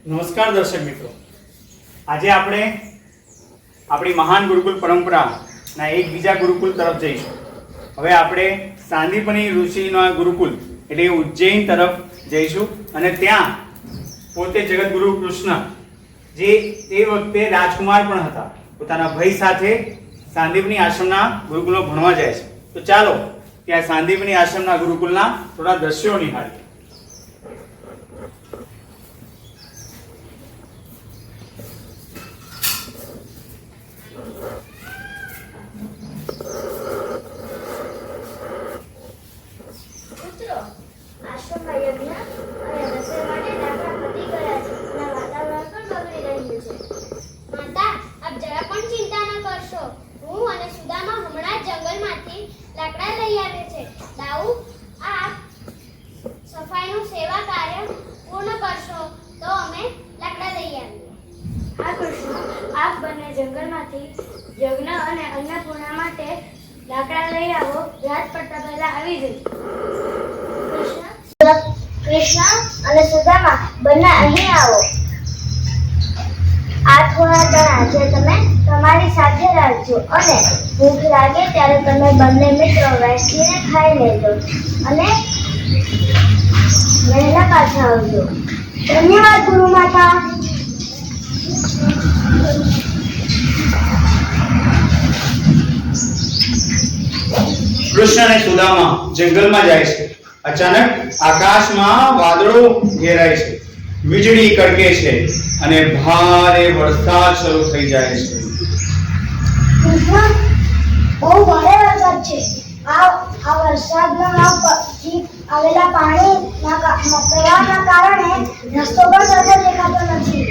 નમસ્કાર દર્શક મિત્રો, આજે આપણે આપણી મહાન ગુરુકુલ પરંપરાના એક બીજા ગુરુકુલ તરફ જઈશું. હવે આપણે સાંદીપની ઋષિના ગુરુકુલ એટલે ઉજ્જૈન તરફ જઈશું અને ત્યાં પોતે જગતગુરુ કૃષ્ણ જે તે વખતે રાજકુમાર પણ હતા, પોતાના ભાઈ સાથે સાંદીપની આશ્રમના ગુરુકુલમાં ભણવા જાય છે. તો ચાલો ત્યાં સાંદીપની આશ્રમના ગુરુકુલના થોડા દ્રશ્યો નિહાળીએ. યજ્ઞ અને અન્નપૂર્ણા માટે લાકડા લઈ આવો. રાત પડતા પહેલા આવી જજો. કૃષ્ણ અને સુદામા બંને અહીં આવો. આ થોડા દણા જે તમે તમારી સાથે રાખજો અને ભૂખ લાગે ત્યારે તમે બંને મિત્રો બેસીને ખાઈ લેજો અને વહેલા પાછા આવજો. ધન્યવાદ ગુરુ માતા. કૃષ્ણ અને સુદામા જંગલમાં જાય છે. અચાનક આકાશમાં વાદળો ઘેરાય છે, વીજળી કડકે છે અને ભારે વરસાદ શરૂ થઈ જાય છે. બહુ ભારે વરસાદ છે. આ વરસાદના પછી આવેલા પાણીના પ્રવાહના કારણે રસ્તો પણ સરખો દેખાતો નથી.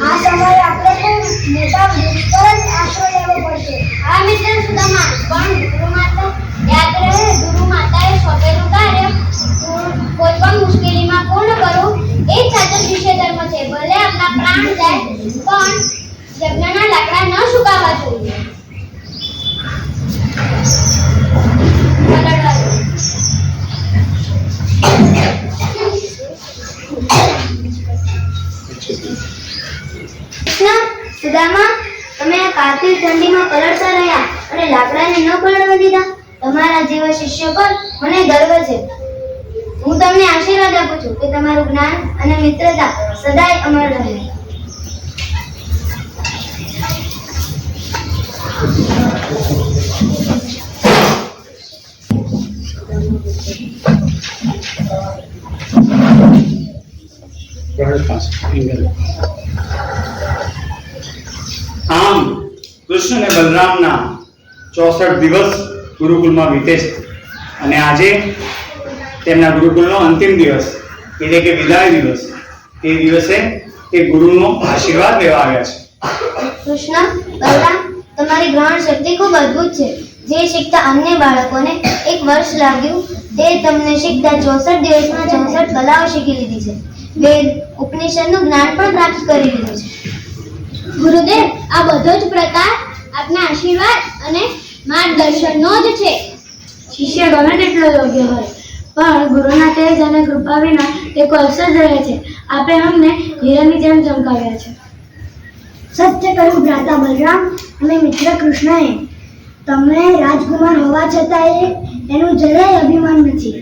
આ સમયે આપણે કોઈ મોટા વૃક્ષ પર જ આશરો લેવો પડશે. હા મિત્ર સુદામા, પણ ગુરુ માતા યાદ રહે, ગુરુ માતાએ સોંપેલું કાર્ય કોઈ પણ મુશ્કેલીમાં પૂર્ણ કરવું એ જ સાચો શિષ્ય ધર્મ છે. ભલે આપણા પ્રાણ જાય પણ યજ્ઞના લાકડા ન સુકાવા જોઈએ. સુદામા, તમે આ કાતિલ ઠંડીમાં પલળતા રહ્યા અને લાકડાને ન પલળવા દીધા. તમારા જેવા શિષ્ય પર મને ગર્વ છે. હું તમને આશીર્વાદ આપું છું કે તમારું જ્ઞાન અને મિત્રતા સદાય અમર રહે. આમ કૃષ્ણ અને બલરામના 64 દિવસ ગુરુકુલમાં વીતે છે અને આજે તેમના ગુરુકુલનો અંતિમ દિવસ એટલે કે વિદાય દિવસ. તે દિવસે તે ગુરુનો આશીર્વાદ લેવા આવ્યા છે. કૃષ્ણ, બલરામ, તમારી ગ્રહણ શક્તિ ખૂબ અદ્ભુત છે. જે શીખતા અન્ય બાળકોને 1 વર્ષ લાગ્યું તે તમને શીખતા 64 દિવસમાં 64 કલાઓ શીખી લીધી છે. વેદ ઉપનિષદનું જ્ઞાન પણ પ્રાપ્ત કરી લીધું છે. ગુરુદેવ, આ બધો જ પ્રતાપ આપના આશીર્વાદ અને માર્ગદર્શનનો જ છે. શિષ્ય ગમે તેટલો યોગ્ય હોય પણ ગુરુના તેજ અને કૃપા વિના તે કોલસ જ રહે છે. આપણે અમને હીરાની જેમ ચમકાવ્યા છે. સત્ય કહ્યું ભ્રાતા બલરામ અને મિત્ર કૃષ્ણએ. તમે રાજકુમાર હોવા છતાં એનું જરાય અભિમાન નથી.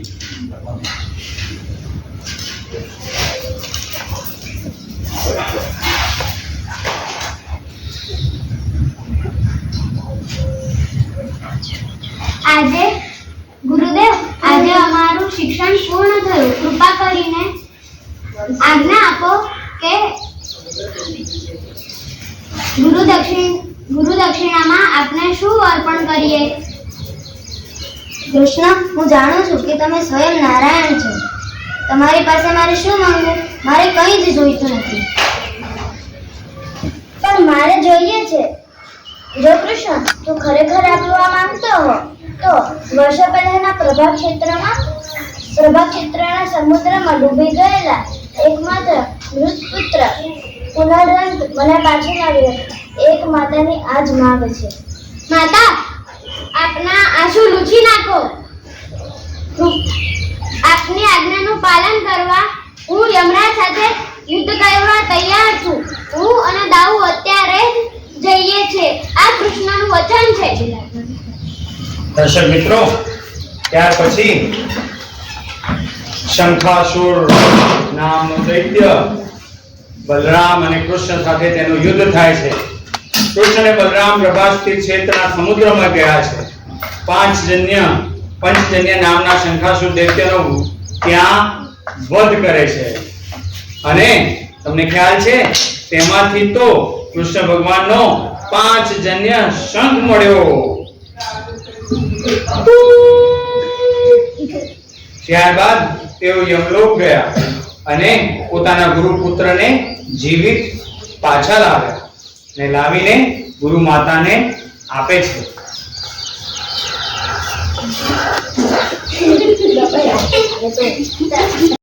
આજે ગુરુદેવ, આજે અમારું શિક્ષણ પૂર્ણ થયું. કૃપા કરીને આજ્ઞા આપો કે ગુરુ દક્ષિણામાં આપને શું અર્પણ કરીએ? કૃષ્ણ, હું જાણું છું કે તમે સ્વયં નારાયણ છો. તમારી પાસે મારે શું માંગવું? મારે કંઈ જ જોઈતું નથી. પણ મારે જોઈએ છે. જો કૃષ્ણ, તું ખરેખર આપવા માંગતો હો તો વર્ષો પહેલાના પ્રભા ક્ષેત્રના સમુદ્રમાં ડૂબી ગયેલા એકમાત્ર મૃત પુત્ર પુનરંત મને પાછી લાવ્યો. એક માતાની આ જ માંગ છે. માતા, આપના આંસુ લૂછી નાખો. આપની આજ્ઞાનું પાલન કરવા હું યમરાજ સાથે યુદ્ધ કરવા તૈયાર વચન છે. દર્શક મિત્રો, ત્યાર પછી શંખાસુર નામનો દૈત્ય બલરામ અને કૃષ્ણ સાથે તેનું યુદ્ધ થાય છે. કૃષ્ણ અને બલરામ પ્રભાસથી ક્ષેત્રના સમુદ્રમાં ગયા છે. પંચજન્ય નામના શંખાસુર દૈત્યનો ત્યાં વધ કરે છે. અને તમને ખ્યાલ છે, તેમાંથી તો કૃષ્ણ ભગવાનનો 5 જન્ય શંખ મળ્યો. ત્યારબાદ તેઓ યમલોક ગયા અને પોતાના ગુરુ પુત્રને જીવિત પાછા લાવ્યા અને લાવીને ગુરુ માતાને આપે છે.